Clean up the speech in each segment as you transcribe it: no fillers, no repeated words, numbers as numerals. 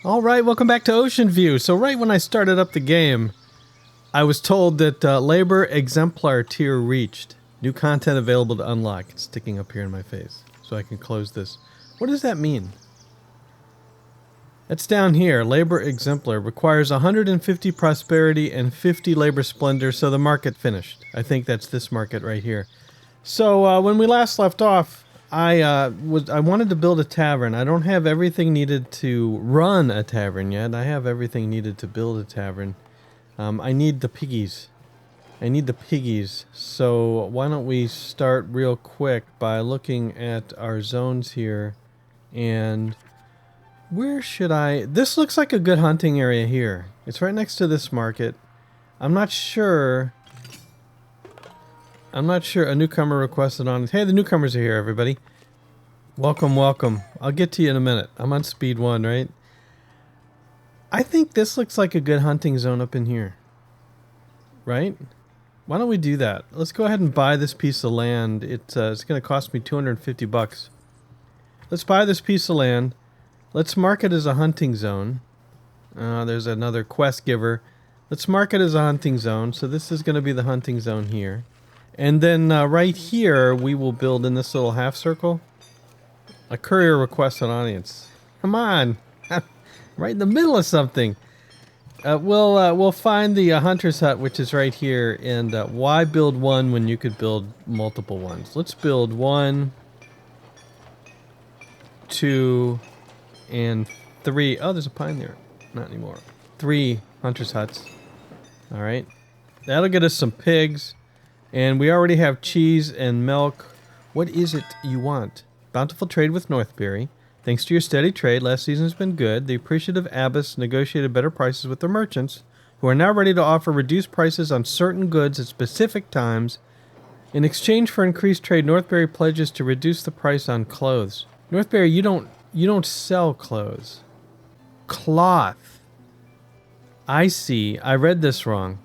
Alright, welcome back to Oceanview. So right when I started up the game, I was told that Labor Exemplar tier reached. New content available to unlock. It's sticking up here in my face, so I can close this. What does that mean? It's down here. Labor Exemplar requires 150 prosperity and 50 labor splendor, so the market finished. I think that's this market right here. So when we last left off, I wanted to build a tavern. I don't have everything needed to run a tavern yet. I have everything needed to build a tavern. I need the piggies. So why don't we start real quick by looking at our zones here. And where should I... This looks like a good hunting area here. It's right next to this market. I'm not sure... A newcomer requested on... Hey, the newcomers are here, everybody. Welcome, welcome. I'll get to you in a minute. I'm on speed 1, right? I think this looks like a good hunting zone up in here. Right? Why don't we do that? Let's go ahead and buy this piece of land. It's going to cost me 250 bucks. Let's buy this piece of land. Let's mark it as a hunting zone. There's another quest giver. Let's mark it as a hunting zone. So this is going to be the hunting zone here. And then right here, we will build in this little half circle a courier requested audience. Come on, right in the middle of something. We'll find the hunter's hut, which is right here. And why build one when you could build multiple ones? Let's build 1, 2, and 3. Oh, there's a pine there. Not anymore. 3 hunter's huts. All right, that'll get us some pigs. And we already have cheese and milk. What is it you want? Bountiful trade with Northbury. Thanks to your steady trade, last season has been good. The appreciative abbess negotiated better prices with the merchants, who are now ready to offer reduced prices on certain goods at specific times. In exchange for increased trade, Northbury pledges to reduce the price on clothes. Northbury, you don't sell clothes. Cloth. I see. I read this wrong.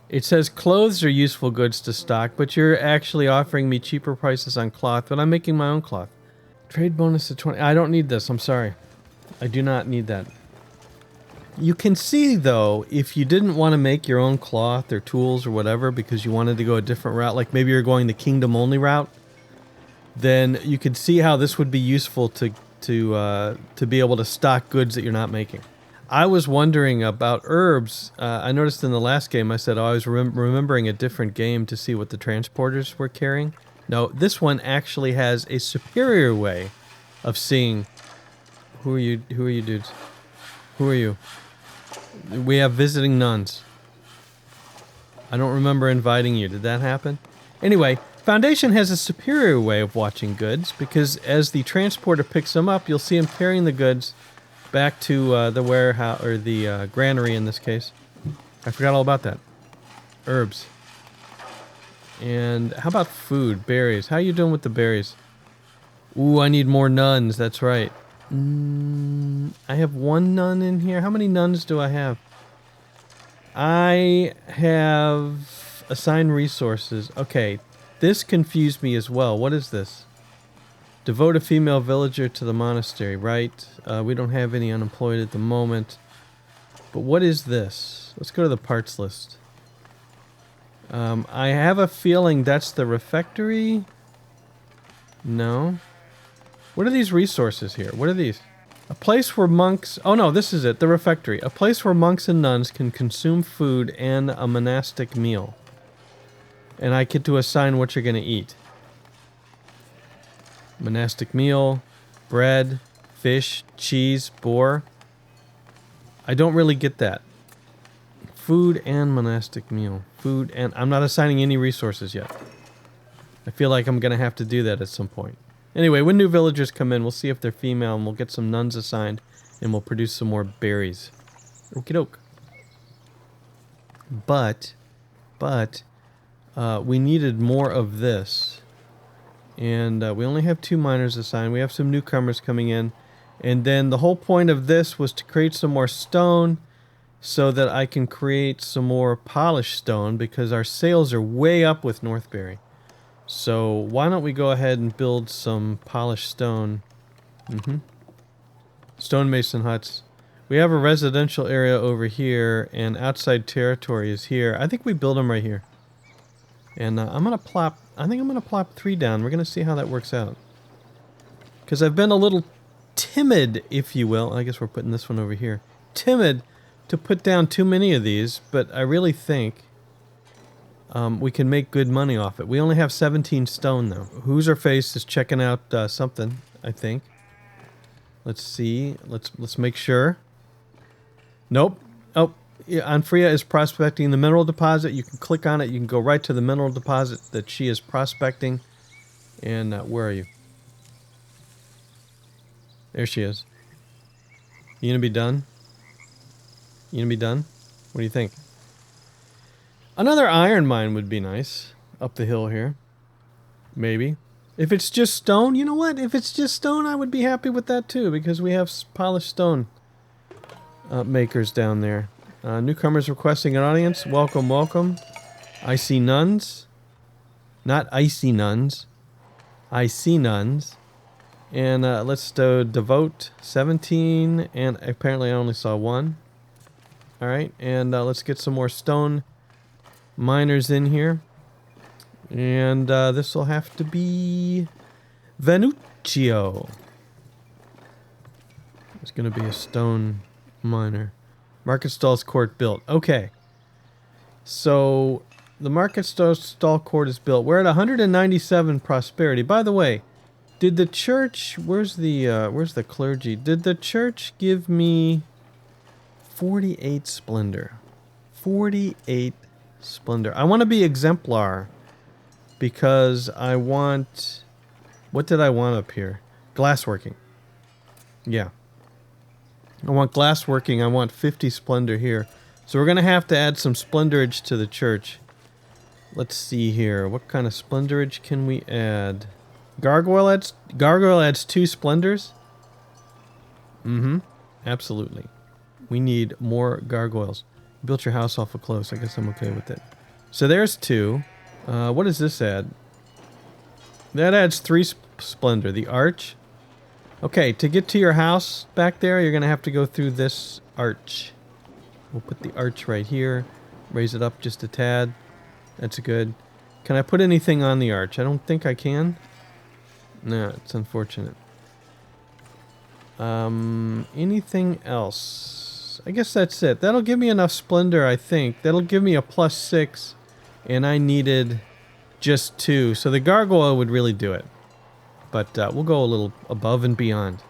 It says clothes are useful goods to stock, but you're actually offering me cheaper prices on cloth, but I'm making my own cloth. Trade bonus to 20. I don't need this. I'm sorry. I do not need that. You can see, though, if you didn't want to make your own cloth or tools or whatever because you wanted to go a different route, like maybe you're going the kingdom-only route, then you could see how this would be useful to be able to stock goods that you're not making. I was wondering about herbs. I noticed in the last game I said, I was remembering a different game to see what the transporters were carrying. No, this one actually has a superior way of seeing... Who are you dudes? Who are you? We have visiting nuns. I don't remember inviting you. Did that happen? Anyway, Foundation has a superior way of watching goods, because as the transporter picks them up, you'll see him carrying the goods back to the warehouse, or the granary in this case. I forgot all about that. Herbs. And how about food? Berries. How you doing with the berries? Ooh, I need more nuns. That's right. I have 1 nun in here. How many nuns do I have? I have assigned resources. Okay, this confused me as well. What is this? Devote a female villager to the monastery, right? We don't have any unemployed at the moment. But what is this? Let's go to the parts list. I have a feeling that's the refectory. No. What are these resources here? What are these? A place where monks... Oh no, this is it. The refectory. A place where monks and nuns can consume food and a monastic meal. And I get to assign what you're going to eat. Monastic meal, bread, fish, cheese, boar. I don't really get that. Food and monastic meal. Food and... I'm not assigning any resources yet. I feel like I'm going to have to do that at some point. Anyway, when new villagers come in, we'll see if they're female, and we'll get some nuns assigned, and we'll produce some more berries. Okie doke. But, we needed more of this. And we only have 2 miners assigned. We have some newcomers coming in. And then the whole point of this was to create some more stone so that I can create some more polished stone, because our sales are way up with Northbury. So why don't we go ahead and build some polished stone. Stonemason huts. We have a residential area over here, and outside territory is here. I think we build them right here. And I think I'm gonna plop 3 down. We're gonna see how that works out. Because I've been a little timid, if you will. I guess we're putting this one over here. Timid to put down too many of these, but I really think we can make good money off it. We only have 17 stone, though. Who's face is checking out something, I think. Let's see. Let's make sure. Nope. Oh, yeah, Anfria is prospecting the mineral deposit. You can click on it. You can go right to the mineral deposit that she is prospecting. And where are you? There she is. You gonna be done? You gonna be done? What do you think? Another iron mine would be nice. Up the hill here. Maybe. If it's just stone, you know what? If it's just stone, I would be happy with that too, because we have polished stone makers down there. Newcomers requesting an audience. Welcome, welcome. I see nuns. Not icy nuns. I see nuns. And let's devote 17, and apparently I only saw 1. Alright, and let's get some more stone miners in here. And this will have to be Venuccio. It's going to be a stone miner. Market stalls court built. Okay. So the market stall court is built. We're at 197 prosperity. By the way, did the church, where's the clergy? Did the church give me 48 splendor? 48 splendor. I want to be exemplar because I want, what did I want up here? Glassworking. Yeah. I want glassworking. I want 50 splendor here. So we're going to have to add some splendorage to the church. Let's see here. What kind of splendorage can we add? Gargoyle adds 2 splendors? Mm-hmm. Absolutely. We need more gargoyles. You built your house awful close. I guess I'm okay with it. So there's 2. What does this add? That adds 3 splendor. The arch. Okay, to get to your house back there, you're going to have to go through this arch. We'll put the arch right here. Raise it up just a tad. That's good. Can I put anything on the arch? I don't think I can. No, it's unfortunate. Anything else? I guess that's it. That'll give me enough splendor, I think. That'll give me a +6. And I needed just 2. So the gargoyle would really do it. But we'll go a little above and beyond.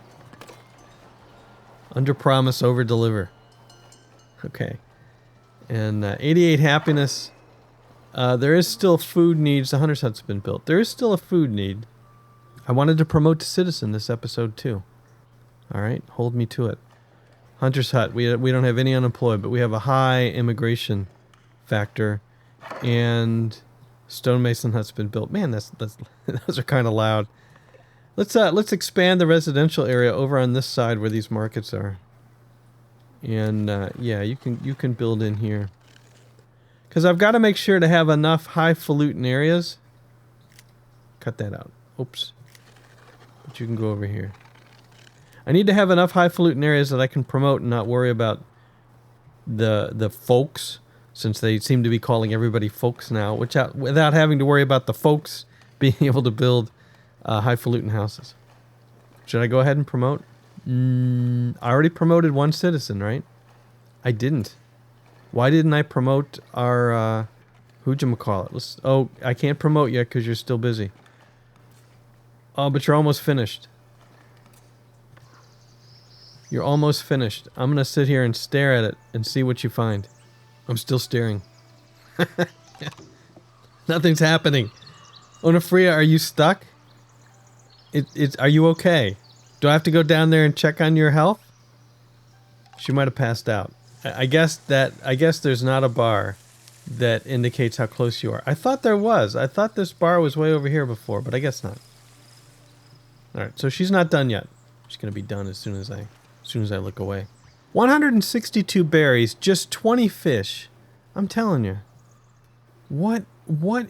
Under promise, over deliver. Okay. And 88 happiness. There is still food needs. The hunter's hut's been built. There is still a food need. I wanted to promote to citizen this episode too. Alright, hold me to it. Hunter's hut. We don't have any unemployed, but we have a high immigration factor. And stonemason hut's been built. Man, that's those are kind of loud. Let's expand the residential area over on this side where these markets are. And yeah, you can build in here. Because I've got to make sure to have enough highfalutin areas. Cut that out. Oops. But you can go over here. I need to have enough highfalutin areas that I can promote and not worry about the folks, since they seem to be calling everybody folks now, without having to worry about the folks being able to build highfalutin houses. Should I go ahead and promote? I already promoted 1 citizen, right? I didn't. Why didn't I promote our, who'd-you-call-it? Oh, I can't promote yet because you're still busy. Oh, but you're almost finished. You're almost finished. I'm going to sit here and stare at it and see what you find. I'm still staring. Nothing's happening. Onofria, are you stuck? Are you okay? Do I have to go down there and check on your health? She might have passed out. I guess there's not a bar that indicates how close you are. I thought there was. I thought this bar was way over here before, but I guess not. All right, so she's not done yet. She's gonna be done as soon as I look away. 162 berries, just 20 fish. I'm telling you. What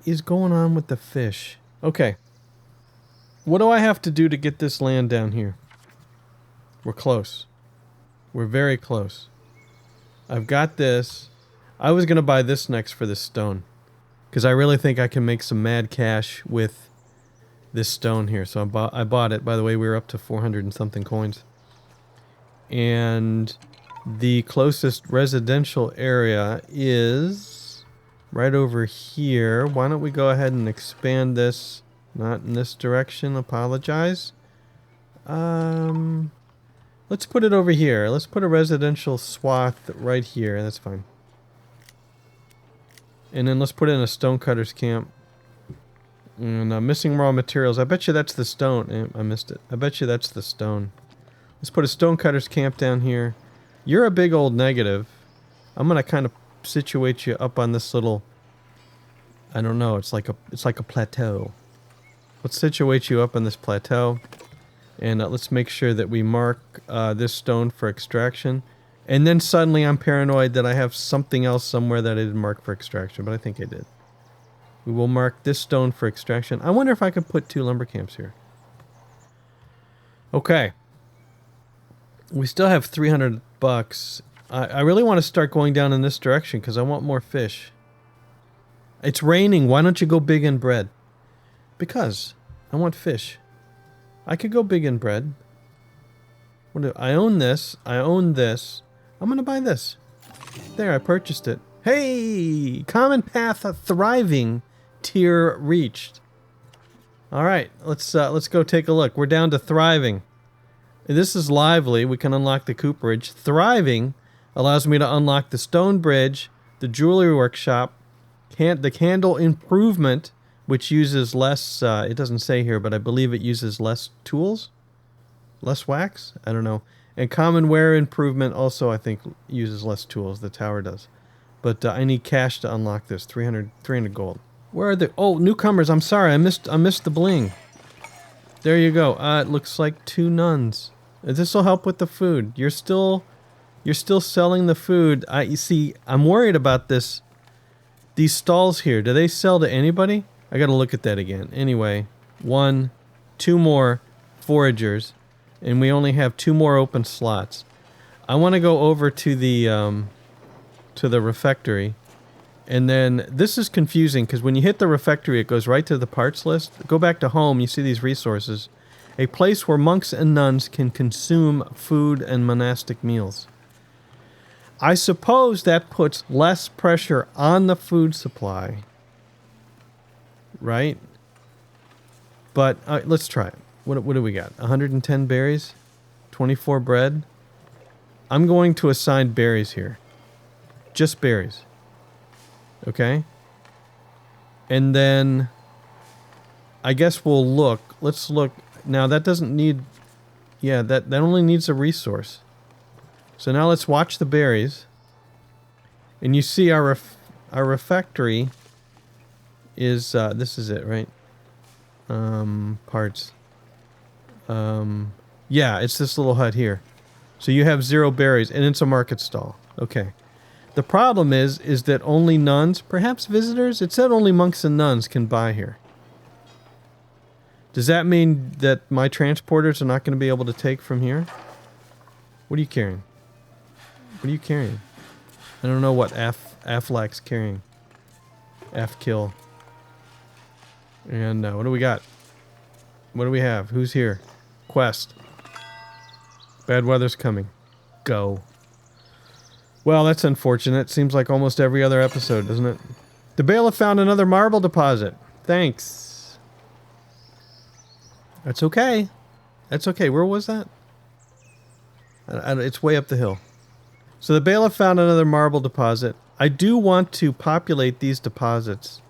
is going on with the fish? Okay. What do I have to do to get this land down here? We're close. We're very close. I've got this. I was going to buy this next for this stone. Because I really think I can make some mad cash with this stone here. So I bought it. By the way, we were up to 400 and something coins. And the closest residential area is right over here. Why don't we go ahead and expand this? Not in this direction. Apologize. Let's put it over here. Let's put a residential swath right here. That's fine. And then let's put in a stonecutter's camp. And missing raw materials. I bet you that's the stone. I missed it. I bet you that's the stone. Let's put a stonecutter's camp down here. You're a big old negative. I'm gonna kind of situate you up on this little. I don't know. It's like a plateau. Let's situate you up on this plateau, and let's make sure that we mark this stone for extraction. And then suddenly I'm paranoid that I have something else somewhere that I didn't mark for extraction, but I think I did. We will mark this stone for extraction. I wonder if I could put 2 lumber camps here. Okay. We still have 300 bucks. I really want to start going down in this direction because I want more fish. It's raining. Why don't you go big in bread? Because I want fish. I could go big in bread. I own this. I own this. I'm going to buy this. There, I purchased it. Hey! Common path thriving tier reached. Alright, let's go take a look. We're down to thriving. This is lively. We can unlock the cooperage. Thriving allows me to unlock the stone bridge, the jewelry workshop, the candle improvement, which uses less, it doesn't say here, but I believe it uses less tools? Less wax? I don't know. And common ware improvement also, I think, uses less tools. The tower does. But I need cash to unlock this. 300 gold. Where are the... Oh, newcomers. I'm sorry. I missed the bling. There you go. It looks like 2 nuns. This will help with the food. You're still selling the food. You see, I'm worried about this. These stalls here. Do they sell to anybody? I got to look at that again. Anyway, 1, 2 more foragers. And we only have 2 more open slots. I want to go over to the refectory. And then, this is confusing, because when you hit the refectory, it goes right to the parts list. Go back to home, you see these resources. A place where monks and nuns can consume food and monastic meals. I suppose that puts less pressure on the food supply. Right? But, let's try it. What do we got? 110 berries? 24 bread? I'm going to assign berries here. Just berries. Okay? And then I guess we'll look. Let's look. Now that doesn't need... Yeah, that only needs a resource. So now let's watch the berries. And you see our refectory is... this is it, right? Parts. Yeah, it's this little hut here. So you have 0 berries, and it's a market stall. Okay. The problem is that only nuns, perhaps visitors? It said only monks and nuns can buy here. Does that mean that my transporters are not going to be able to take from here? What are you carrying? What are you carrying? I don't know what Aflac's carrying. Afkill. And what do we got? What do we have? Who's here? Quest. Bad weather's coming. Go. Well, that's unfortunate. Seems like almost every other episode, doesn't it? The bailiff found another marble deposit. Thanks. That's okay. That's okay. Where was that? It's way up the hill. So the bailiff found another marble deposit. I do want to populate these deposits.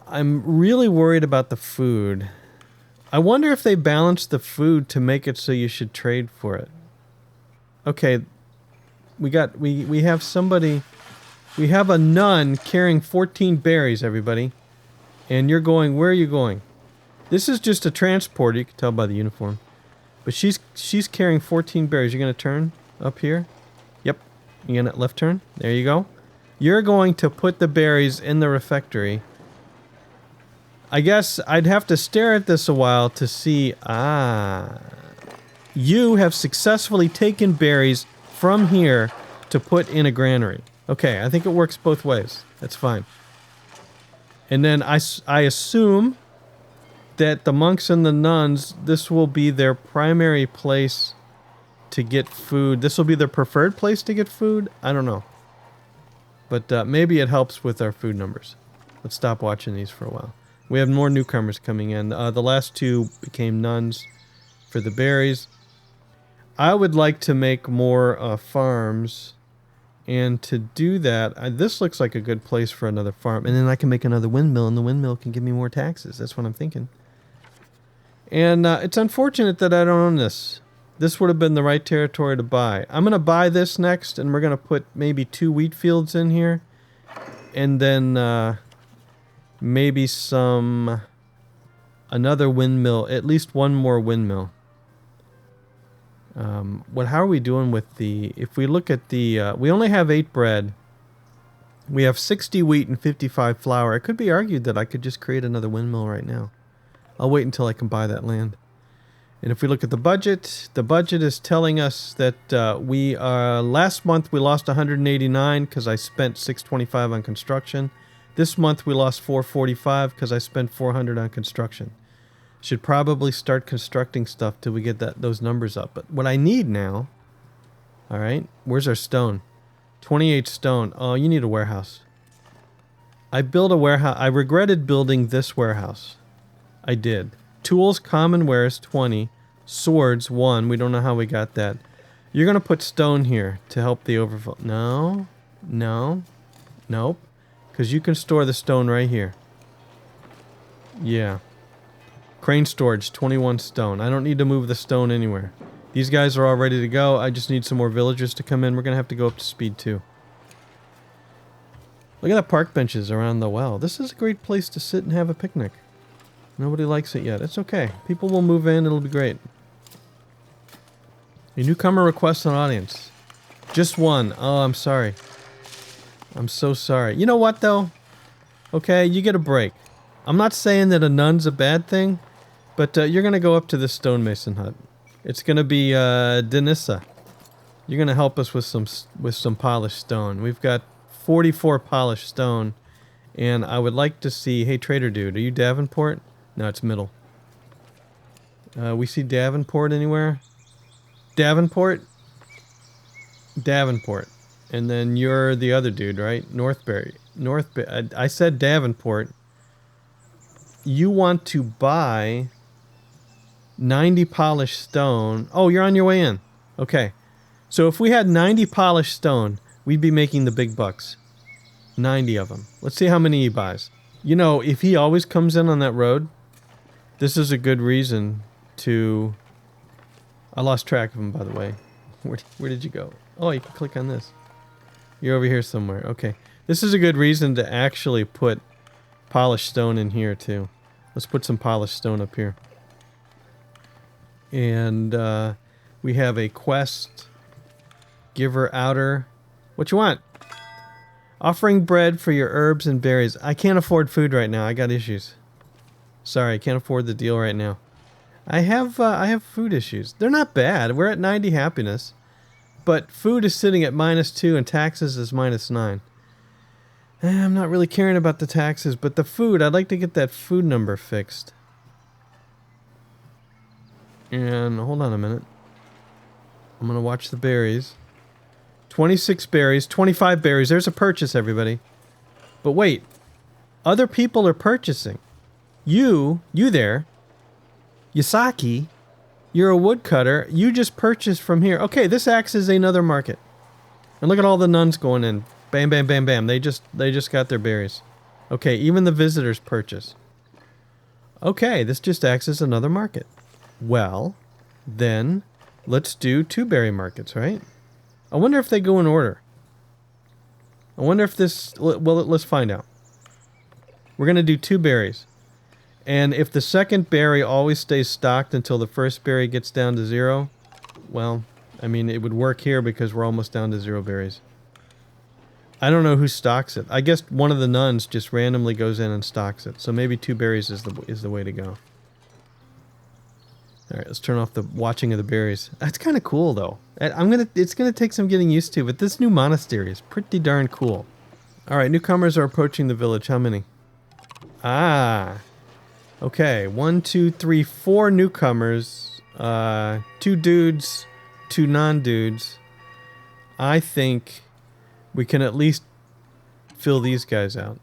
I'm really worried about the food. I wonder if they balanced the food to make it so you should trade for it. Okay, we have somebody, we have a nun carrying 14 berries, everybody. And you're going, where are you going? This is just a transporter, you can tell by the uniform. But she's carrying 14 berries. You're going to turn up here? Yep. You're going to left turn? There you go. You're going to put the berries in the refectory. I guess I'd have to stare at this a while to see... Ah. You have successfully taken berries from here to put in a granary. Okay, I think it works both ways. That's fine. And then I assume that the monks and the nuns, this will be their primary place to get food. This will be their preferred place to get food? I don't know. But maybe it helps with our food numbers. Let's stop watching these for a while. We have more newcomers coming in. The last two became nuns for the berries. I would like to make more farms. And to do that, this looks like a good place for another farm. And then I can make another windmill, and the windmill can give me more taxes. That's what I'm thinking. And it's unfortunate that I don't own this. This would have been the right territory to buy. I'm going to buy this next, and we're going to put maybe 2 wheat fields in here. And then maybe another windmill, at least one more windmill. How are we doing with if we look at we only have 8 bread. We have 60 wheat and 55 flour. It could be argued that I could just create another windmill right now. I'll wait until I can buy that land. And if we look at the budget is telling us that last month we lost 189 because I spent 625 on construction. This month we lost 445 because I spent 400 on construction. Should probably start constructing stuff till we get those numbers up. But what I need now, all right, where's our stone? 28 stone. Oh, you need a warehouse. I built a warehouse. I regretted building this warehouse. I did. Tools, common wares, 20. Swords, 1. We don't know how we got that. You're going to put stone here to help the overflow. No. Nope. Because you can store the stone right here. Yeah. Crane storage, 21 stone. I don't need to move the stone anywhere. These guys are all ready to go. I just need some more villagers to come in. We're going to have to go up to speed 2. Look at the park benches around the well. This is a great place to sit and have a picnic. Nobody likes it yet. It's okay. People will move in. It'll be great. A newcomer requests an audience. Just one. Oh, I'm sorry. I'm so sorry. You know what, though? Okay, you get a break. I'm not saying that a nun's a bad thing, but you're going to go up to this stonemason hut. It's going to be Denissa. You're going to help us with some polished stone. We've got 44 polished stone, and I would like to see... Hey, trader dude, are you Davenport? No, it's middle. We see Davenport anywhere? Davenport? Davenport. And then you're the other dude, right? Northbury. I said Davenport. You want to buy 90 polished stone. Oh, you're on your way in. Okay. So if we had 90 polished stone, we'd be making the big bucks. 90 of them. Let's see how many he buys. You know, if he always comes in on that road, this is a good reason to... I lost track of him, by the way. Where did you go? Oh, you can click on this. You're over here somewhere. Okay. This is a good reason to actually put polished stone in here, too. Let's put some polished stone up here. And we have a quest. Giver outer. What you want? Offering bread for your herbs and berries. I can't afford food right now. I got issues. Sorry, I can't afford the deal right now. I have food issues. They're not bad. We're at 90 happiness. But food is sitting at -2 and taxes is -9. I'm not really caring about the taxes, but the food, I'd like to get that food number fixed. And hold on a minute. I'm going to watch the berries. 26 berries, 25 berries. There's a purchase, everybody. But wait. Other people are purchasing. You there, Yasaki, you're a woodcutter. You just purchased from here. Okay, this acts as another market. And look at all the nuns going in. Bam, bam, bam, bam. They just got their berries. Okay, even the visitors purchase. Okay, this just acts as another market. Well, then let's do 2 berry markets, right? I wonder if they go in order. I wonder if this... Well, let's find out. We're going to do 2 berries. And if the second berry always stays stocked until the first berry gets down to 0, well, I mean, it would work here because we're almost down to 0 berries. I don't know who stocks it. I guess one of the nuns just randomly goes in and stocks it. So maybe 2 berries is the way to go. All right, let's turn off the watching of the berries. That's kind of cool, though. It's gonna take some getting used to, but this new monastery is pretty darn cool. All right, newcomers are approaching the village. How many? Ah, okay. 1, 2, 3, 4 newcomers. 2 dudes, 2 non-dudes. I think we can at least fill these guys out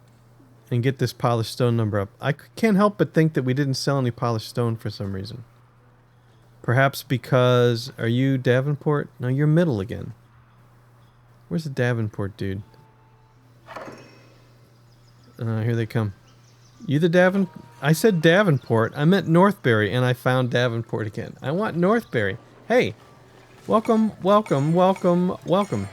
and get this polished stone number up. I can't help but think that we didn't sell any polished stone for some reason. Perhaps because... Are you Davenport? No, you're Middle again. Where's the Davenport dude? Here they come. You the Davenport? I said Davenport. I meant Northbury, and I found Davenport again. I want Northbury. Hey! Welcome, welcome, welcome, welcome.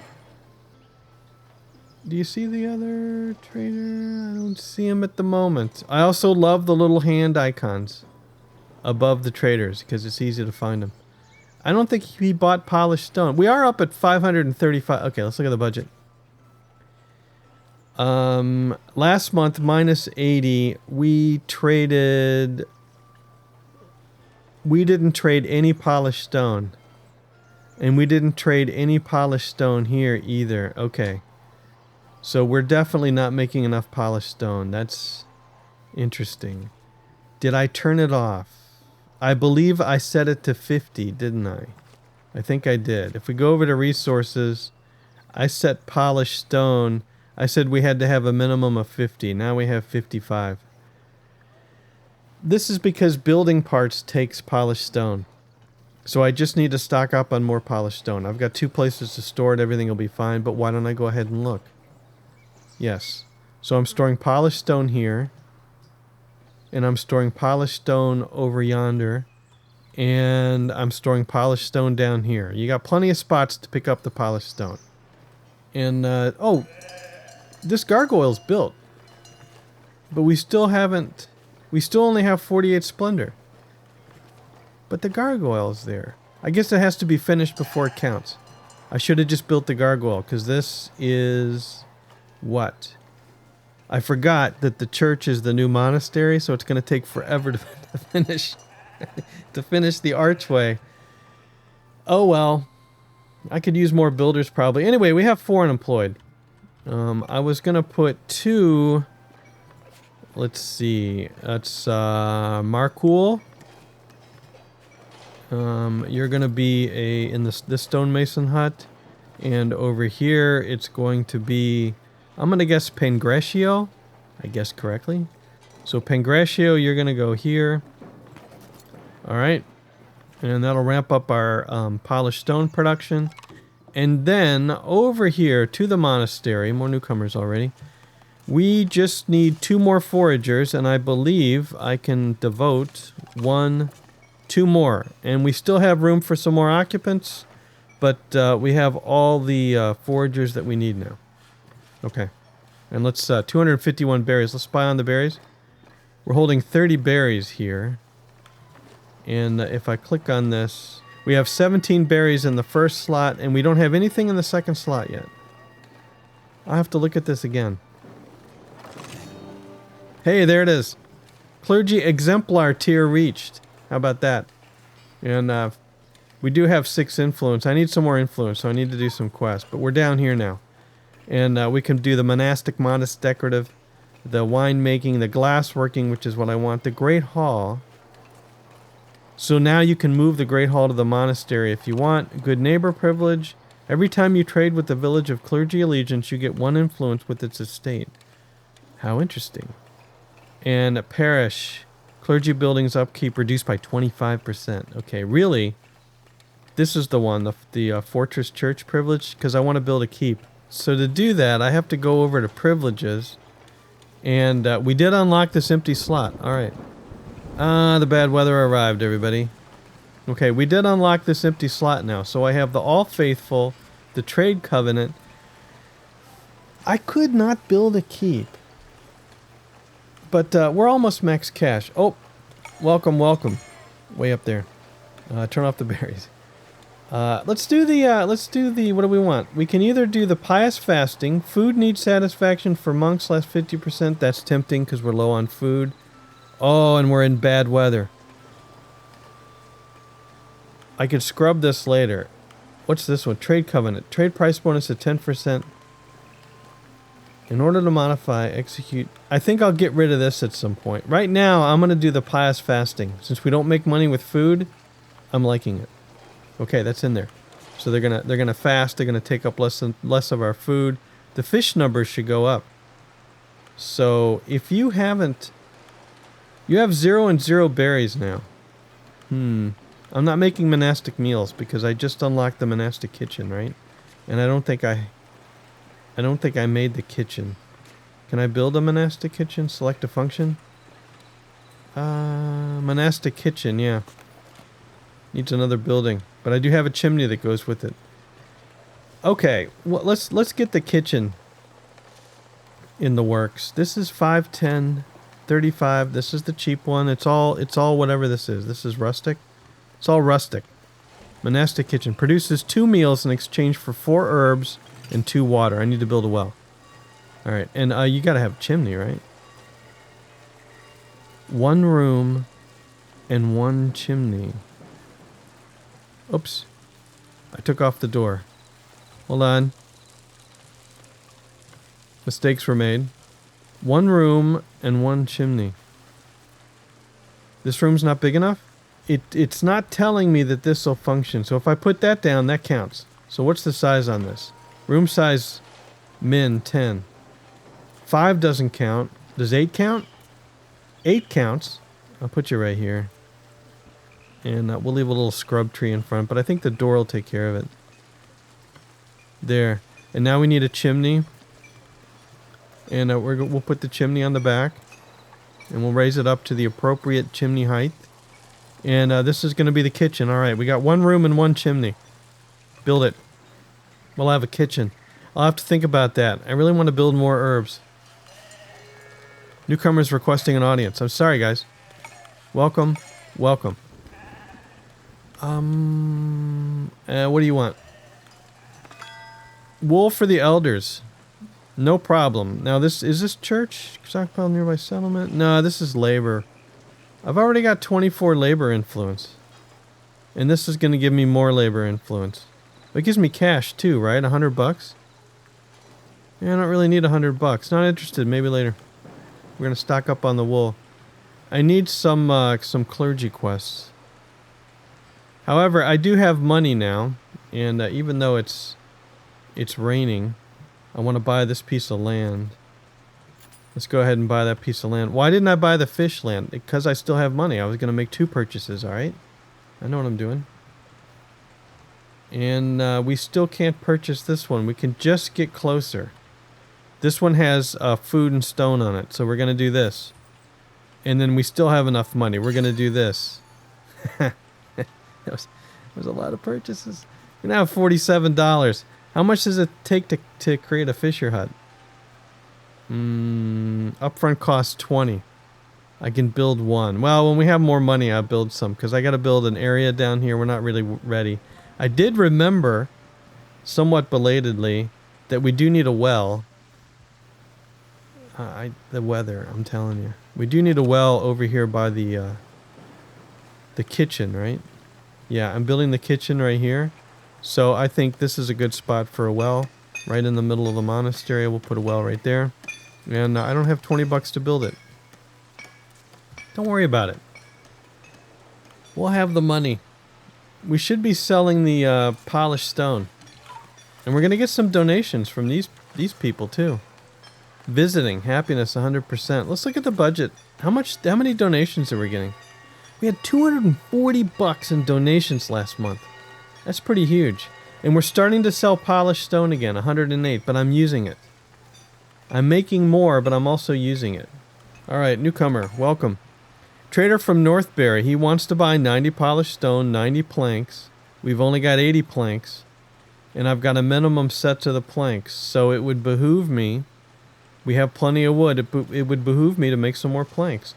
Do you see the other trader? I don't see him at the moment. I also love the little hand icons above the traders because it's easy to find them. I don't think he bought polished stone. We are up at 535. Okay, let's look at the budget. Last month, minus 80, we traded... We didn't trade any polished stone. And we didn't trade any polished stone here either. Okay. So we're definitely not making enough polished stone. That's interesting. Did I turn it off? I believe I set it to 50, didn't I? I think I did. If we go over to resources, I set polished stone. I said we had to have a minimum of 50. Now we have 55. This is because building parts takes polished stone. So I just need to stock up on more polished stone. I've got 2 places to store it. Everything will be fine. But why don't I go ahead and look? Yes. So I'm storing polished stone here. And I'm storing polished stone over yonder. And I'm storing polished stone down here. You got plenty of spots to pick up the polished stone. And, oh, this gargoyle's built. But we still haven't... We still only have 48 splendor. But the gargoyle's there. I guess it has to be finished before it counts. I should have just built the gargoyle, because this is... What? I forgot that the church is the new monastery, so it's going to take forever to finish to finish the archway. Oh well. I could use more builders probably. Anyway, we have 4 unemployed. I was going to put 2... Let's see. That's Marcool. You're going to be in this stonemason hut. And over here, it's going to be... I'm going to guess Pangratio. I guessed correctly. So Pangratio, you're going to go here. Alright. And that'll ramp up our polished stone production. And then over here to the monastery, more newcomers already. We just need 2 more foragers, and I believe I can devote 2 more. And we still have room for some more occupants, but we have all the foragers that we need now. Okay. And let's 251 berries. Let's spy on the berries. We're holding 30 berries here. And if I click on this, we have 17 berries in the first slot, and we don't have anything in the second slot yet. I'll have to look at this again. Hey, there it is. Clergy Exemplar tier reached. How about that? And we do have 6 influence. I need some more influence, so I need to do some quests. But we're down here now. And we can do the monastic, modest, decorative, the winemaking, the glassworking, which is what I want, the Great Hall. So now you can move the Great Hall to the monastery if you want. Good neighbor privilege. Every time you trade with the village of Clergy Allegiance, you get 1 influence with its estate. How interesting. And parish, clergy buildings upkeep reduced by 25%. Okay, really, this is the one, the fortress church privilege, because I want to build a keep. So to do that, I have to go over to privileges, and we did unlock this empty slot. All right. The bad weather arrived, everybody. Okay, we did unlock this empty slot now, so I have the All Faithful, the Trade Covenant. I could not build a keep. But we're almost max cash. Oh, welcome, welcome. Way up there. Turn off the berries. Let's do the, what do we want? We can either do the pious fasting. Food needs satisfaction for monks, less 50%. That's tempting because we're low on food. Oh, and we're in bad weather. I could scrub this later. What's this one? Trade covenant. Trade price bonus at 10%. In order to modify, execute... I think I'll get rid of this at some point. Right now, I'm going to do the pious fasting. Since we don't make money with food, I'm liking it. Okay, that's in there. So they're gonna fast. They're gonna take up less of our food. The fish numbers should go up. So if you haven't... You have 0 and 0 berries now. I'm not making monastic meals because I just unlocked the monastic kitchen, right? And I don't think I made the kitchen. Can I build a monastic kitchen? Select a function. Monastic kitchen, yeah. Needs another building, but I do have a chimney that goes with it. Okay, well, let's get the kitchen in the works. This is 510, 35. This is the cheap one. It's all whatever this is. This is rustic. It's all rustic. Monastic kitchen produces 2 meals in exchange for 4 herbs and 2 water. I need to build a well. All right, and you gotta have a chimney, right? 1 room and 1 chimney. Oops. I took off the door. Hold on. Mistakes were made. 1 room and 1 chimney. This room's not big enough? It's not telling me that this will function. So if I put that down, that counts. So what's the size on this? Room size min 10. 5 doesn't count. Does 8 count? 8 counts. I'll put you right here. And we'll leave a little scrub tree in front, but I think the door will take care of it. There. And now we need a chimney. And we'll put the chimney on the back. And we'll raise it up to the appropriate chimney height. And this is going to be the kitchen. All right, we got 1 room and 1 chimney. Build it. We'll have a kitchen. I'll have to think about that. I really want to build more herbs. Newcomers requesting an audience. I'm sorry, guys. Welcome. Welcome. What do you want? Wool for the elders. No problem. Now is this church? Stockpile nearby settlement? No, this is labor. I've already got 24 labor influence. And this is going to give me more labor influence. It gives me cash too, right? $100? Yeah, I don't really need $100. Not interested. Maybe later. We're going to stock up on the wool. I need some clergy quests. However, I do have money now, and even though it's raining, I want to buy this piece of land. Let's go ahead and buy that piece of land. Why didn't I buy the fish land? Because I still have money. I was going to make 2 purchases, alright? I know what I'm doing. And we still can't purchase this one. We can just get closer. This one has food and stone on it, so we're going to do this. And then we still have enough money. We're going to do this. There's a lot of purchases. We now have $47. How much does it take to create a fisher hut? Upfront cost 20. I can build 1. Well, when we have more money, I'll build some, because I got to build an area down here. We're not really ready. I did remember, somewhat belatedly, that we do need a well. The weather, I'm telling you. We do need a well over here by the kitchen, right? Yeah, I'm building the kitchen right here. So I think this is a good spot for a well. Right in the middle of the monastery. We'll put a well right there. And I don't have $20 to build it. Don't worry about it. We'll have the money. We should be selling the polished stone. And we're going to get some donations from these people too. Visiting, happiness 100%. Let's look at the budget. How many donations are we getting? We had $240 in donations last month. That's pretty huge. And we're starting to sell polished stone again, 108, but I'm using it. I'm making more, but I'm also using it. Alright, newcomer, welcome. Trader from Northbury, he wants to buy 90 polished stone, 90 planks. We've only got 80 planks. And I've got a minimum set to the planks, so it would behoove me. We have plenty of wood. It would behoove me to make some more planks.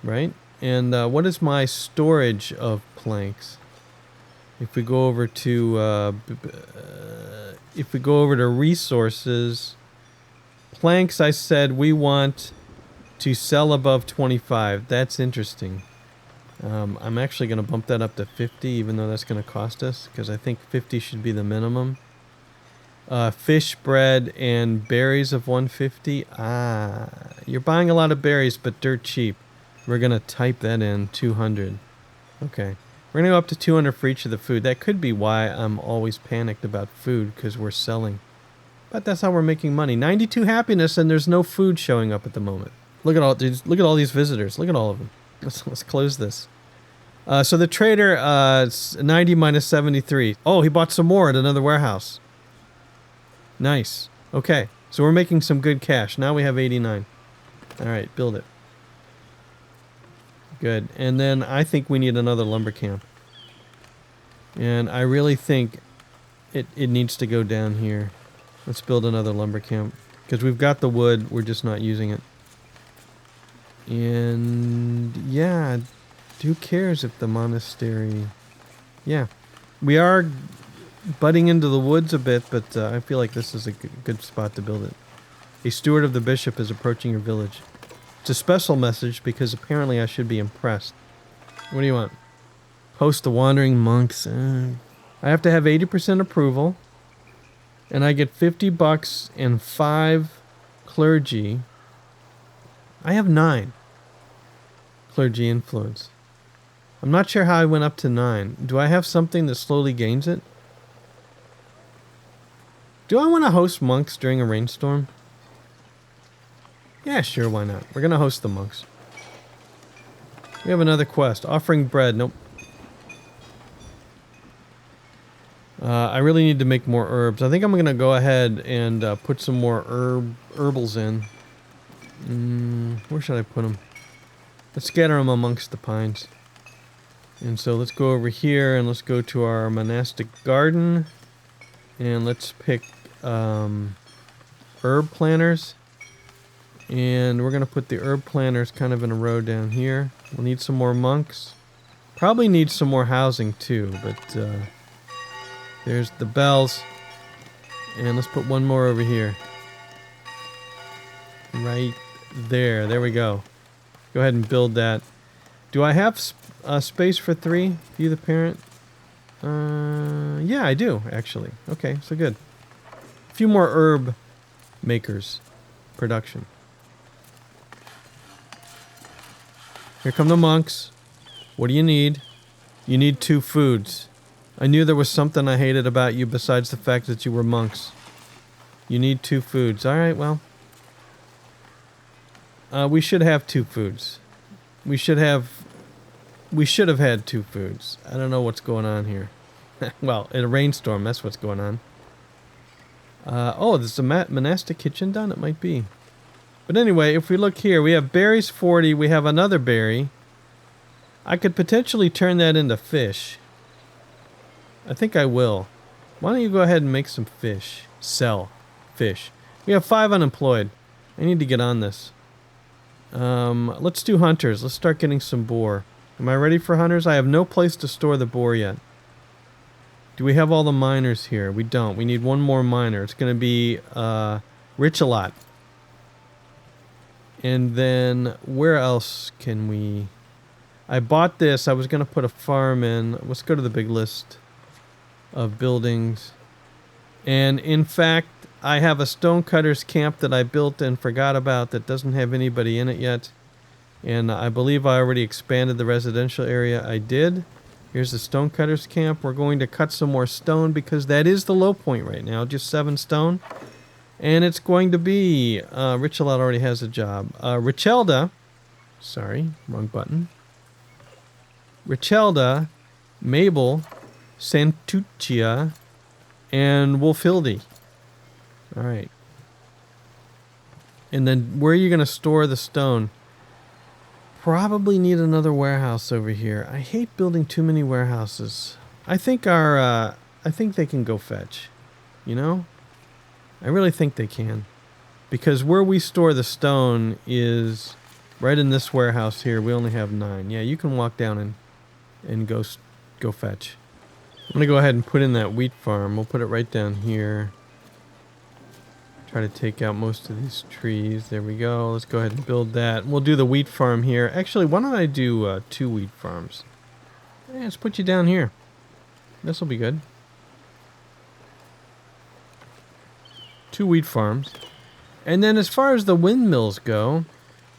Right? And what is my storage of planks? If we go over to resources, planks, I said we want to sell above 25. That's interesting. I'm actually going to bump that up to 50, even though that's going to cost us, because I think 50 should be the minimum. Fish, bread, and berries of 150. Ah, you're buying a lot of berries, but dirt cheap. We're going to type that in, 200. Okay. We're going to go up to 200 for each of the food. That could be why I'm always panicked about food, because we're selling. But that's how we're making money. 92 happiness, and there's no food showing up at the moment. Look at all these visitors. Look at all of them. Let's close this. So the trader, 90 minus 73. Oh, he bought some more at another warehouse. Nice. Okay, so we're making some good cash. Now we have 89. All right, build it. Good. And then I think we need another lumber camp. And I really think it needs to go down here. Let's build another lumber camp. Because we've got the wood, we're just not using it. And yeah, who cares if the monastery... Yeah, we are butting into the woods a bit, but I feel like this is a good spot to build it. A steward of the bishop is approaching your village. It's a special message because apparently I should be impressed. What do you want? Host the wandering monks. I have to have 80% approval. And I get $50 and 5 clergy. I have 9 clergy influence. I'm not sure how I went up to 9. Do I have something that slowly gains it? Do I want to host monks during a rainstorm? Yeah, sure, why not? We're going to host the monks. We have another quest. Offering bread. Nope. I really need to make more herbs. I think I'm going to go ahead and put some more herbals in. Where should I put them? Let's scatter them amongst the pines. And so let's go over here and let's go to our monastic garden. And let's pick herb planters. And we're going to put the herb planters kind of in a row down here. We'll need some more monks. Probably need some more housing too, but there's the bells. And let's put one more over here. Right there. There we go. Go ahead and build that. Do I have space for 3? View the parent? Yeah, I do, actually. Okay, so good. A few more herb makers. Production. Here come the monks. What do you need? You need 2 foods. I knew there was something I hated about you besides the fact that you were monks. You need 2 foods. Alright, well. We should have 2 foods. We should have had 2 foods. I don't know what's going on here. Well, in a rainstorm, that's what's going on. Oh, there's a monastic kitchen done? It might be. But anyway, if we look here, we have berries 40. We have another berry. I could potentially turn that into fish. I think I will. Why don't you go ahead and make some fish? Sell fish. We have 5 unemployed. I need to get on this. Let's do hunters. Let's start getting some boar. Am I ready for hunters? I have no place to store the boar yet. Do we have all the miners here? We don't. We need one more miner. It's going to be Rich a lot. And then where else can we... I bought this. I was going to put a farm in. Let's go to the big list of buildings. And in fact, I have a stonecutter's camp that I built and forgot about that doesn't have anybody in it yet. And I believe I already expanded the residential area. I did. Here's the stonecutter's camp. We're going to cut some more stone because that is the low point right now. Just 7 stone. And it's going to be... Richelot already has a job. Richelda... Sorry, wrong button. Richelda, Mabel, Santuccia, and Wolfhildy. Alright. And then where are you going to store the stone? Probably need another warehouse over here. I hate building too many warehouses. I think I think they can go fetch. You know? I really think they can. Because where we store the stone is right in this warehouse here. We only have 9. Yeah, you can walk down and go fetch. I'm going to go ahead and put in that wheat farm. We'll put it right down here. Try to take out most of these trees. There we go. Let's go ahead and build that. We'll do the wheat farm here. Actually, why don't I do 2 wheat farms? Yeah, let's put you down here. This will be good. 2 wheat farms. And then as far as the windmills go,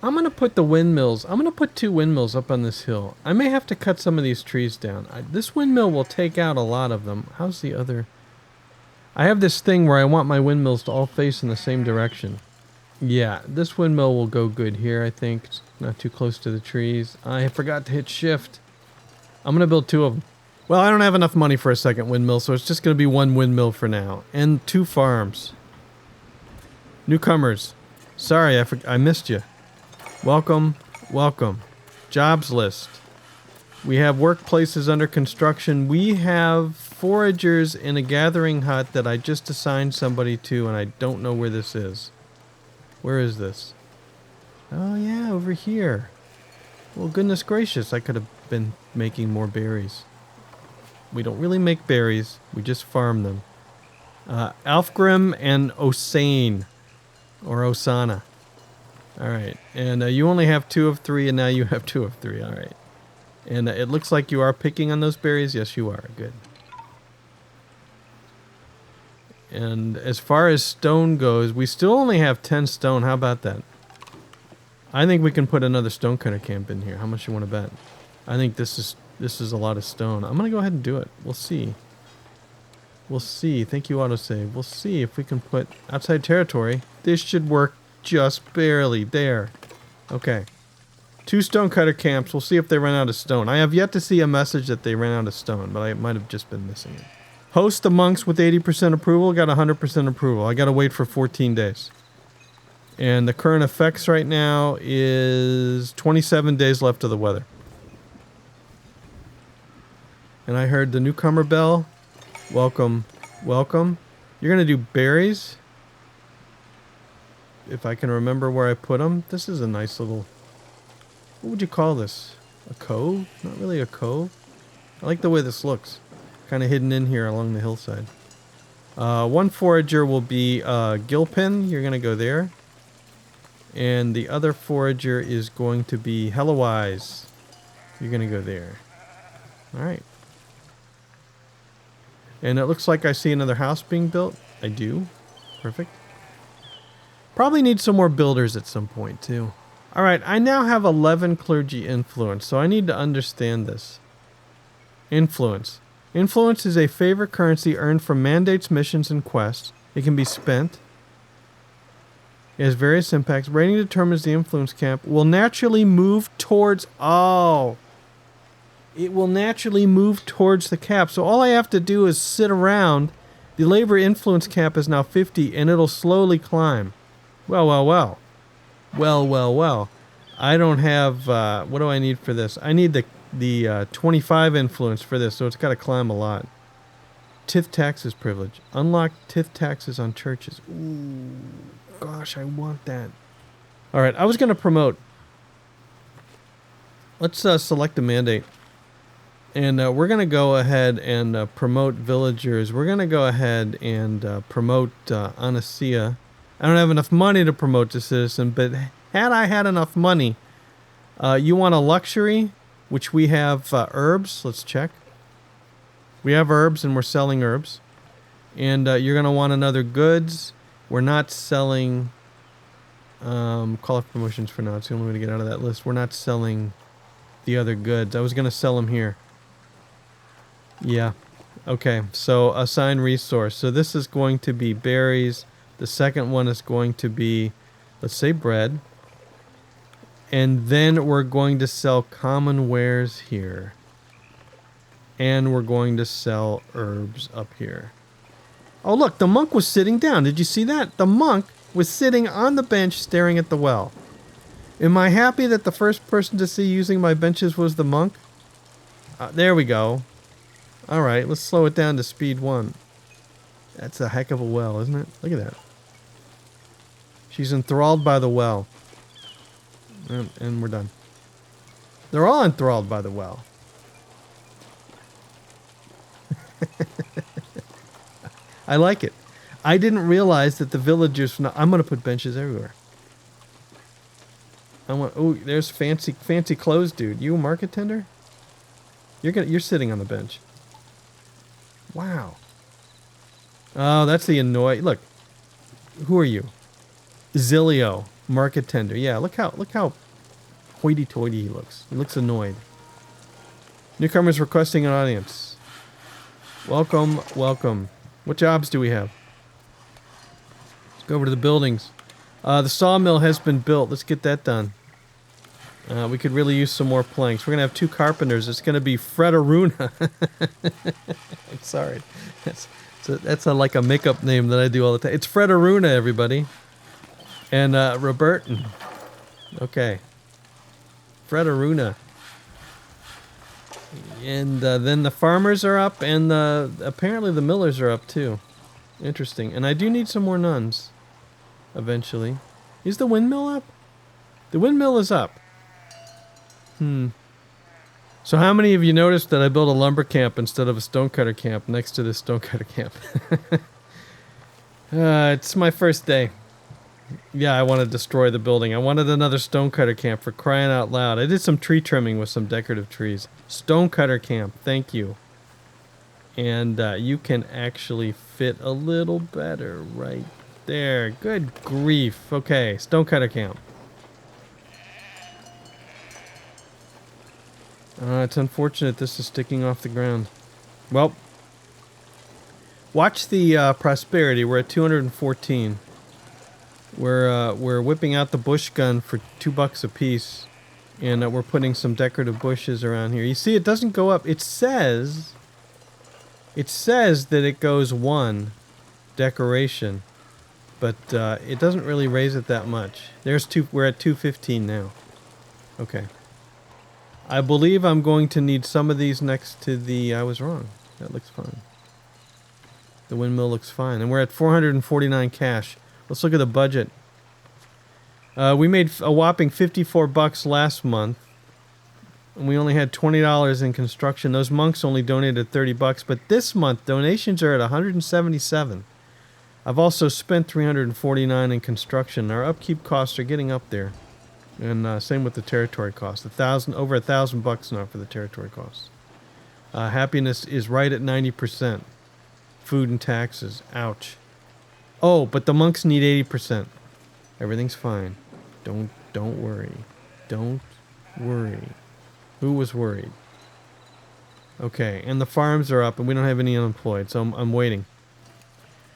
I'm going to put the windmills. I'm going to put 2 windmills up on this hill. I may have to cut some of these trees down. This windmill will take out a lot of them. How's the other? I have this thing where I want my windmills to all face in the same direction. Yeah, this windmill will go good here, I think. It's not too close to the trees. I forgot to hit shift. I'm going to build 2 of them. Well, I don't have enough money for a second windmill, so it's just going to be 1 windmill for now. And 2 farms. Newcomers. Sorry, I missed you. Welcome, welcome. Jobs list. We have workplaces under construction. We have foragers in a gathering hut that I just assigned somebody to, and I don't know where this is. Where is this? Oh yeah, over here. Well, goodness gracious, I could have been making more berries. We don't really make berries, we just farm them. Alfgrim and Osane, or Osana. Alright, and you only have 2 of 3, and now you have 2 of 3, alright. And it looks like you are picking on those berries. Yes, you are. Good. And as far as stone goes, we still only have 10 stone. How about that? I think we can put another stonecutter camp in here. How much you want to bet? I think this is a lot of stone. I'm going to go ahead and do it. We'll see. We'll see. Thank you, autosave. We'll see if we can put outside territory. This should work just barely. There. Okay. 2 stonecutter camps. We'll see if they run out of stone. I have yet to see a message that they ran out of stone, but I might have just been missing it. Host the monks with 80% approval. Got 100% approval. I got to wait for 14 days. And the current effects right now is 27 days left of the weather. And I heard the newcomer bell. Welcome. Welcome. You're going to do berries. If I can remember where I put them. This is a nice little... What would you call this? A cove? Not really a cove. I like the way this looks. Kind of hidden in here along the hillside. 1 forager will be Gilpin. You're going to go there. And the other forager is going to be Hellawise. You're going to go there. Alright. And it looks like I see another house being built. I do. Perfect. Probably need some more builders at some point too. Alright, I now have 11 clergy influence, so I need to understand this. Influence. Influence is a favor currency earned from mandates, missions, and quests. It can be spent. It has various impacts. Rating determines the influence cap. Will naturally move towards... Oh! It will naturally move towards the cap. So all I have to do is sit around. The labor influence cap is now 50, and it'll slowly climb. Well, well, well. Well, well, well. I don't have... what do I need for this? I need the 25 influence for this, so it's got to climb a lot. Tithe taxes privilege. Unlock tithe taxes on churches. Ooh, gosh, I want that. Alright, I was going to promote. Let's select a mandate. And we're going to go ahead and promote villagers. We're going to go ahead and promote Anasia. I don't have enough money to promote the citizen, but had I had enough money, you want a luxury, which we have herbs. Let's check. We have herbs, and we're selling herbs. And you're going to want another goods. We're not selling... call off promotions for now. It's the only way to get out of that list. We're not selling the other goods. I was going to sell them here. Yeah. Okay, so assign resource. So this is going to be berries. The second one is going to be, let's say, bread. And then we're going to sell common wares here. And we're going to sell herbs up here. Oh, look, the monk was sitting down. Did you see that? The monk was sitting on the bench staring at the well. Am I happy that the first person to see using my benches was the monk? There we go. All right, let's slow it down to speed 1. That's a heck of a well, isn't it? Look at that. She's enthralled by the well. And we're done. They're all enthralled by the well. I like it. I didn't realize that the villagers. I'm gonna put benches everywhere. Oh, there's fancy clothes, dude. You a market tender? You're sitting on the bench. Wow. Oh, that's the annoy. Look, who are you? Zilio, market tender. Yeah, look how hoity-toity he looks. He looks annoyed. Newcomers requesting an audience. Welcome, welcome. What jobs do we have? Let's go over to the buildings. The sawmill has been built. Let's get that done. We could really use some more planks. We're going to have 2 carpenters. It's going to be Frederuna. I'm sorry. That's like a makeup name that I do all the time. It's Frederuna, everybody. And Roberton. Okay. Frederuna. And then the farmers are up, and apparently the millers are up too. Interesting. And I do need some more nuns. Eventually. Is the windmill up? The windmill is up. So how many of you noticed that I built a lumber camp instead of a stonecutter camp next to this stonecutter camp? It's my first day. Yeah, I want to destroy the building. I wanted another stonecutter camp, for crying out loud. I did some tree trimming with some decorative trees. Stonecutter camp, thank you. And you can actually fit a little better right there. Good grief. Okay, stonecutter camp. It's unfortunate this is sticking off the ground. Well, watch the prosperity. We're at 214. We're whipping out the bush gun for $2 a piece, and we're putting some decorative bushes around here. You see, it doesn't go up. It says that it goes 1 decoration, but it doesn't really raise it that much. We're at 215 now. Okay. I believe I'm going to need some of these next to the... I was wrong. That looks fine. The windmill looks fine. And we're at 449 cash. Let's look at the budget. We made a whopping $54 last month. And we only had $20 in construction. Those monks only donated $30. But this month, donations are at 177. I've also spent 349 in construction. Our upkeep costs are getting up there. And same with the territory cost. Over $1,000 now for the territory costs. Happiness is right at 90%. Food and taxes. Ouch. Oh, but the monks need 80%. Everything's fine. Don't worry. Don't worry. Who was worried? Okay, and the farms are up, and we don't have any unemployed, so I'm waiting.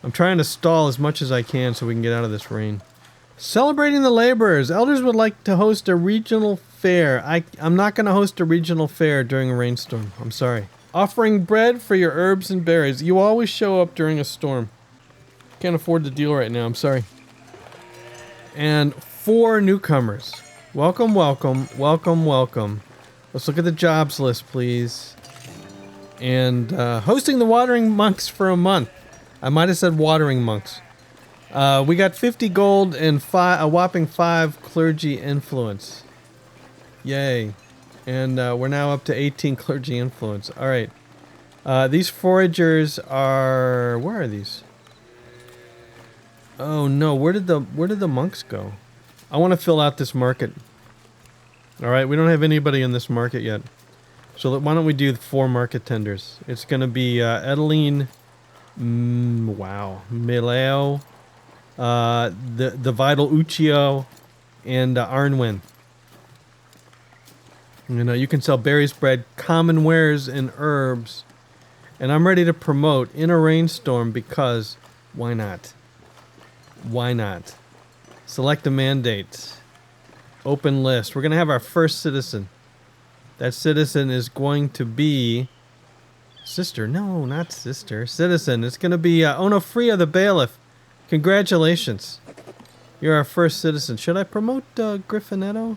I'm trying to stall as much as I can so we can get out of this rain. Celebrating the laborers. Elders would like to host a regional fair. I'm not going to host a regional fair during a rainstorm. I'm sorry. Offering bread for your herbs and berries. You always show up during a storm. Can't afford the deal right now. I'm sorry. And 4 newcomers. Welcome, welcome, welcome, welcome. Let's look at the jobs list, please. And hosting the watering monks for a month. I might have said watering monks. We got 50 gold and a whopping 5 clergy influence. Yay. And we're now up to 18 clergy influence. Alright. These foragers are... Where are these? Oh no, where did the monks go? I want to fill out this market. Alright, we don't have anybody in this market yet. So why don't we do 4 market tenders? It's going to be Edeline... wow. Mileo... the Vital Uccio, and Arnwin. You know, you can sell berries, bread, common wares, and herbs. And I'm ready to promote in a rainstorm because why not? Why not? Select a mandate. Open list. We're going to have our first citizen. That citizen is going to be... Sister. No, not sister. Citizen. It's going to be Onofria the Bailiff. Congratulations. You're our first citizen. Should I promote Griffinetto?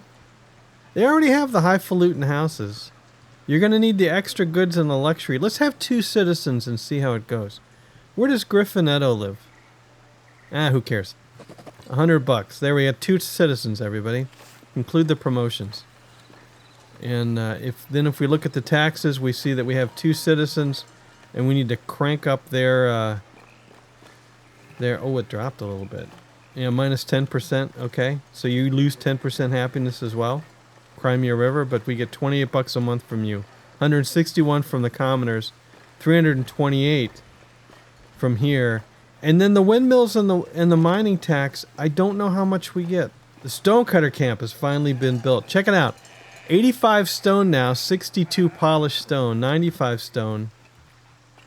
They already have the highfalutin houses. You're going to need the extra goods and the luxury. Let's have 2 citizens and see how it goes. Where does Griffinetto live? Who cares? $100. There we have 2 citizens, everybody. Include the promotions. And if we look at the taxes, we see that we have 2 citizens, and we need to crank up their There. Oh, it dropped a little bit. Yeah, minus 10%. Okay. So you lose 10% happiness as well. Crimea River, but we get 28 bucks a month from you. 161 from the commoners. 328 from here. And then the windmills and the mining tax, I don't know how much we get. The stonecutter camp has finally been built. Check it out. 85 stone now, 62 polished stone, 95 stone.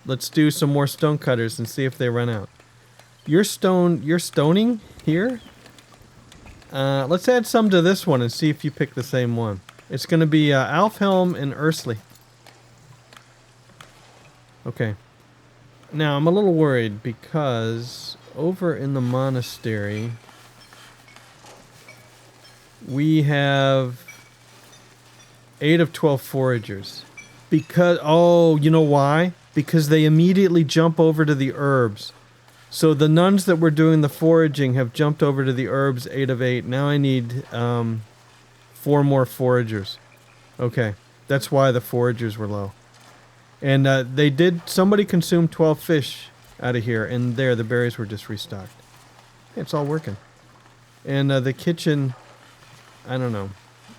Let's do some more stonecutters and see if they run out. You're stoning here? Let's add some to this one and see if you pick the same one. It's going to be Alfhelm and Ursley. Okay. Now, I'm a little worried because over in the monastery, we have 8 of 12 foragers. Because, oh, you know why? Because they immediately jump over to the herbs. So the nuns that were doing the foraging have jumped over to the herbs, 8 of 8. Now I need 4 more foragers. Okay, that's why the foragers were low. And somebody consumed 12 fish out of here, and there, the berries were just restocked. It's all working. And the kitchen, I don't know.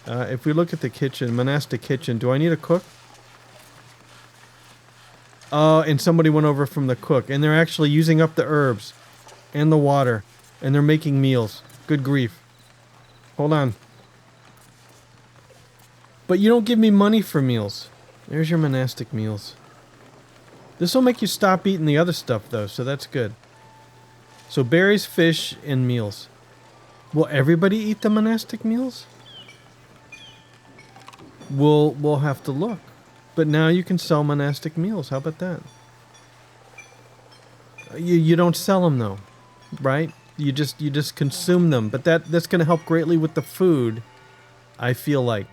If we look at the kitchen, monastic kitchen, do I need a cook? Oh, and somebody went over from the cook, and they're actually using up the herbs and the water, and they're making meals. Good grief. Hold on. But you don't give me money for meals. There's your monastic meals. This will make you stop eating the other stuff, though, so that's good. So berries, fish, and meals. Will everybody eat the monastic meals? We'll have to look. But now you can sell monastic meals. How about that? You don't sell them though, right? You just consume them. But that's going to help greatly with the food. I feel like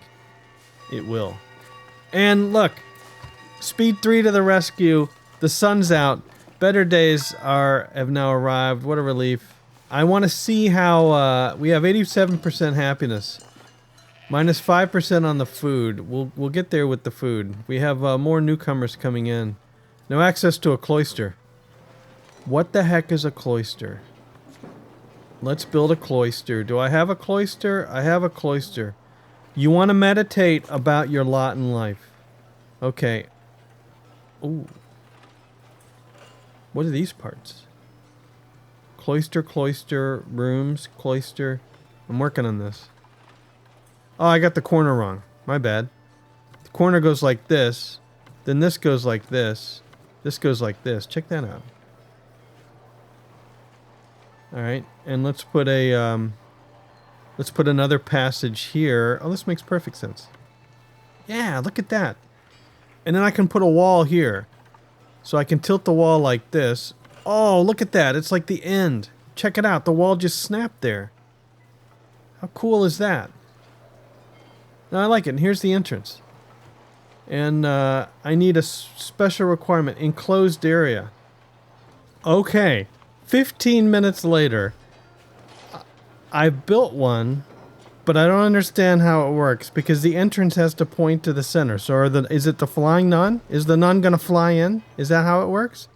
it will. And look, Speed 3 to the rescue. The sun's out. Better days have now arrived. What a relief. I want to see how we have 87% happiness. Minus 5% on the food. We'll get there with the food. We have more newcomers coming in. No access to a cloister. What the heck is a cloister? Let's build a cloister. Do I have a cloister? I have a cloister. You want to meditate about your lot in life. Okay. Ooh. What are these parts? Cloister, rooms, cloister. I'm working on this. Oh, I got the corner wrong. My bad. The corner goes like this. Then this goes like this. This goes like this. Check that out. Alright, and let's put another passage here. Oh, this makes perfect sense. Yeah, look at that. And then I can put a wall here. So I can tilt the wall like this. Oh, look at that. It's like the end. Check it out. The wall just snapped there. How cool is that? Now I like it. And here's the entrance. And I need a special requirement. Enclosed area. Okay. 15 minutes later. I've built one, but I don't understand how it works because the entrance has to point to the center. So is it the flying nun? Is the nun going to fly in? Is that how it works?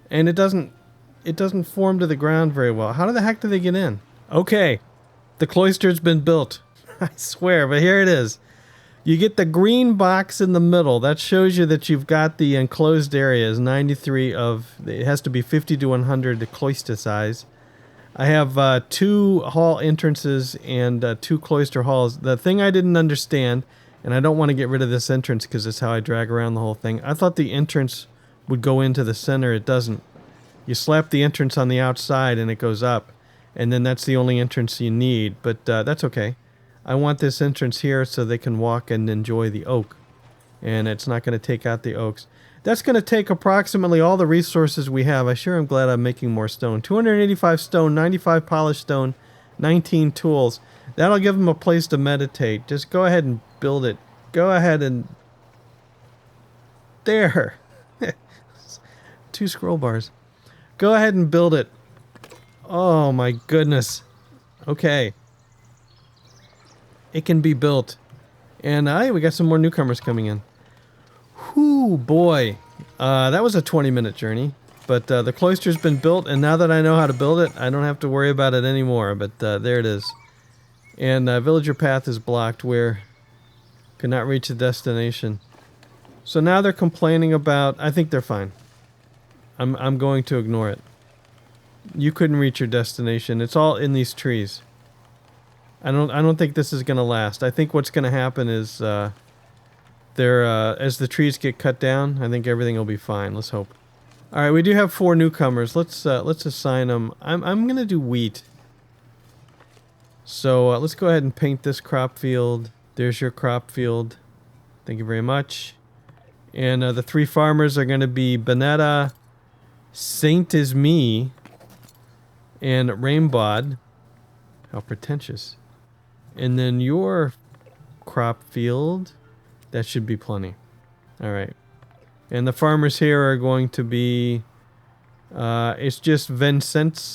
And it doesn't form to the ground very well. How the heck do they get in? Okay. The cloister's been built. I swear, but here it is. You get the green box in the middle. That shows you that you've got the enclosed areas. 93 of... It has to be 50 to 100 to cloister size. I have 2 hall entrances and 2 cloister halls. The thing I didn't understand, and I don't want to get rid of this entrance because it's how I drag around the whole thing. I thought the entrance would go into the center. It doesn't. You slap the entrance on the outside and it goes up. And then that's the only entrance you need. But that's okay. I want this entrance here so they can walk and enjoy the oak. And it's not going to take out the oaks. That's going to take approximately all the resources we have. I sure am glad I'm making more stone. 285 stone, 95 polished stone, 19 tools. That'll give them a place to meditate. Just go ahead and build it. Go ahead and... There! 2 scroll bars. Go ahead and build it. Oh my goodness. Okay. It can be built. And we got some more newcomers coming in. Whoo, boy. That was a 20-minute journey. But the cloister's been built, and now that I know how to build it, I don't have to worry about it anymore. But there it is. And villager path is blocked where could not reach the destination. So now they're complaining about... I think they're fine. I'm going to ignore it. You couldn't reach your destination. It's all in these trees. I don't think this is going to last. I think what's going to happen is as the trees get cut down, I think everything will be fine. Let's hope. All right, we do have 4 newcomers. Let's assign them. I'm going to do wheat. So let's go ahead and paint this crop field. There's your crop field. Thank you very much. And the 3 farmers are going to be Bonetta, Saint is me, and Raimbod. How pretentious. And then your crop field, that should be plenty. All right. And the farmers here are going to be, it's just Vincenzo.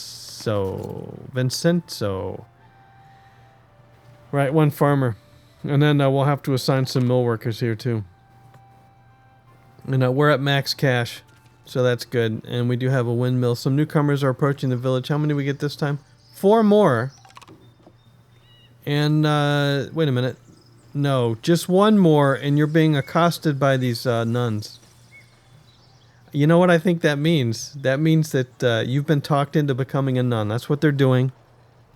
Right, 1 farmer. And then we'll have to assign some mill workers here too. And we're at max cash, so that's good. And we do have a windmill. Some newcomers are approaching the village. How many do we get this time? 4 more. And, wait a minute. No, just 1 more, and you're being accosted by these nuns. You know what I think that means? That means that you've been talked into becoming a nun. That's what they're doing.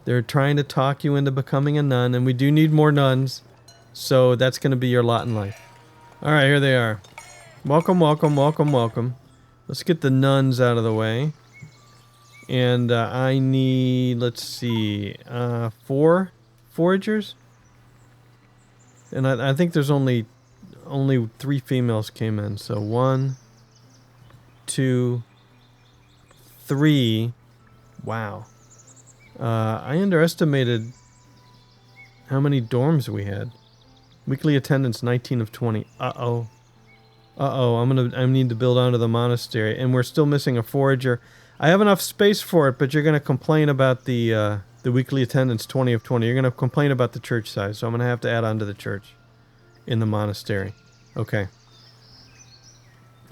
They're trying to talk you into becoming a nun, and we do need more nuns. So that's going to be your lot in life. All right, here they are. Welcome, welcome, welcome, welcome. Let's get the nuns out of the way. And I need, let's see, 4 foragers. And I think there's only 3 females came in. So 1, 2, 3. Wow. I underestimated how many dorms we had. Weekly attendance 19 of 20. Uh-oh. I need to build onto the monastery, and we're still missing a forager. I have enough space for it, but you're going to complain about the weekly attendance 20 of 20. You're going to complain about the church size, so I'm going to have to add on to the church in the monastery. Okay.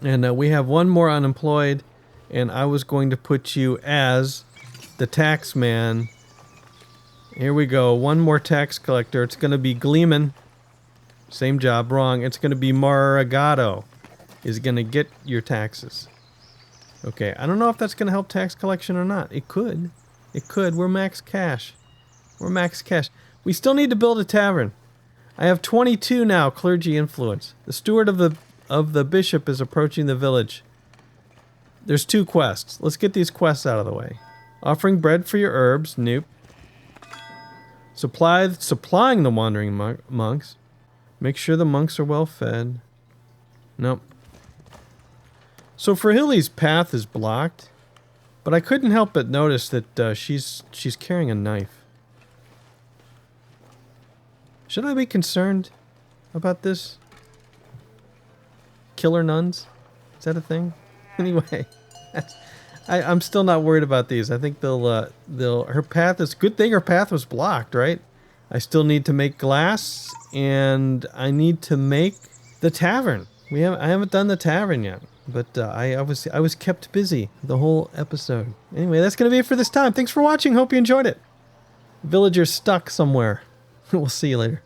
And we have 1 more unemployed, and I was going to put you as the tax man. Here we go. 1 more tax collector. It's going to be Gleeman. Same job, wrong. It's going to be Maragato is going to get your taxes. Okay, I don't know if that's going to help tax collection or not. It could. It could. We're max cash. We're max cash. We still need to build a tavern. I have 22 now, clergy influence. The steward of the bishop is approaching the village. There's 2 quests. Let's get these quests out of the way. Offering bread for your herbs. Nope. Supplying the wandering monks. Make sure the monks are well fed. Nope. So Frahili's path is blocked, but I couldn't help but notice that she's carrying a knife. Should I be concerned about this? Killer nuns? Is that a thing? Anyway, I'm still not worried about these. I think her path is good thing her path was blocked, right? I still need to make glass, and I need to make the tavern. I haven't done the tavern yet, but I was kept busy the whole episode. Anyway, that's gonna be it for this time. Thanks for watching. Hope you enjoyed it. Villager's stuck somewhere. We'll see you later.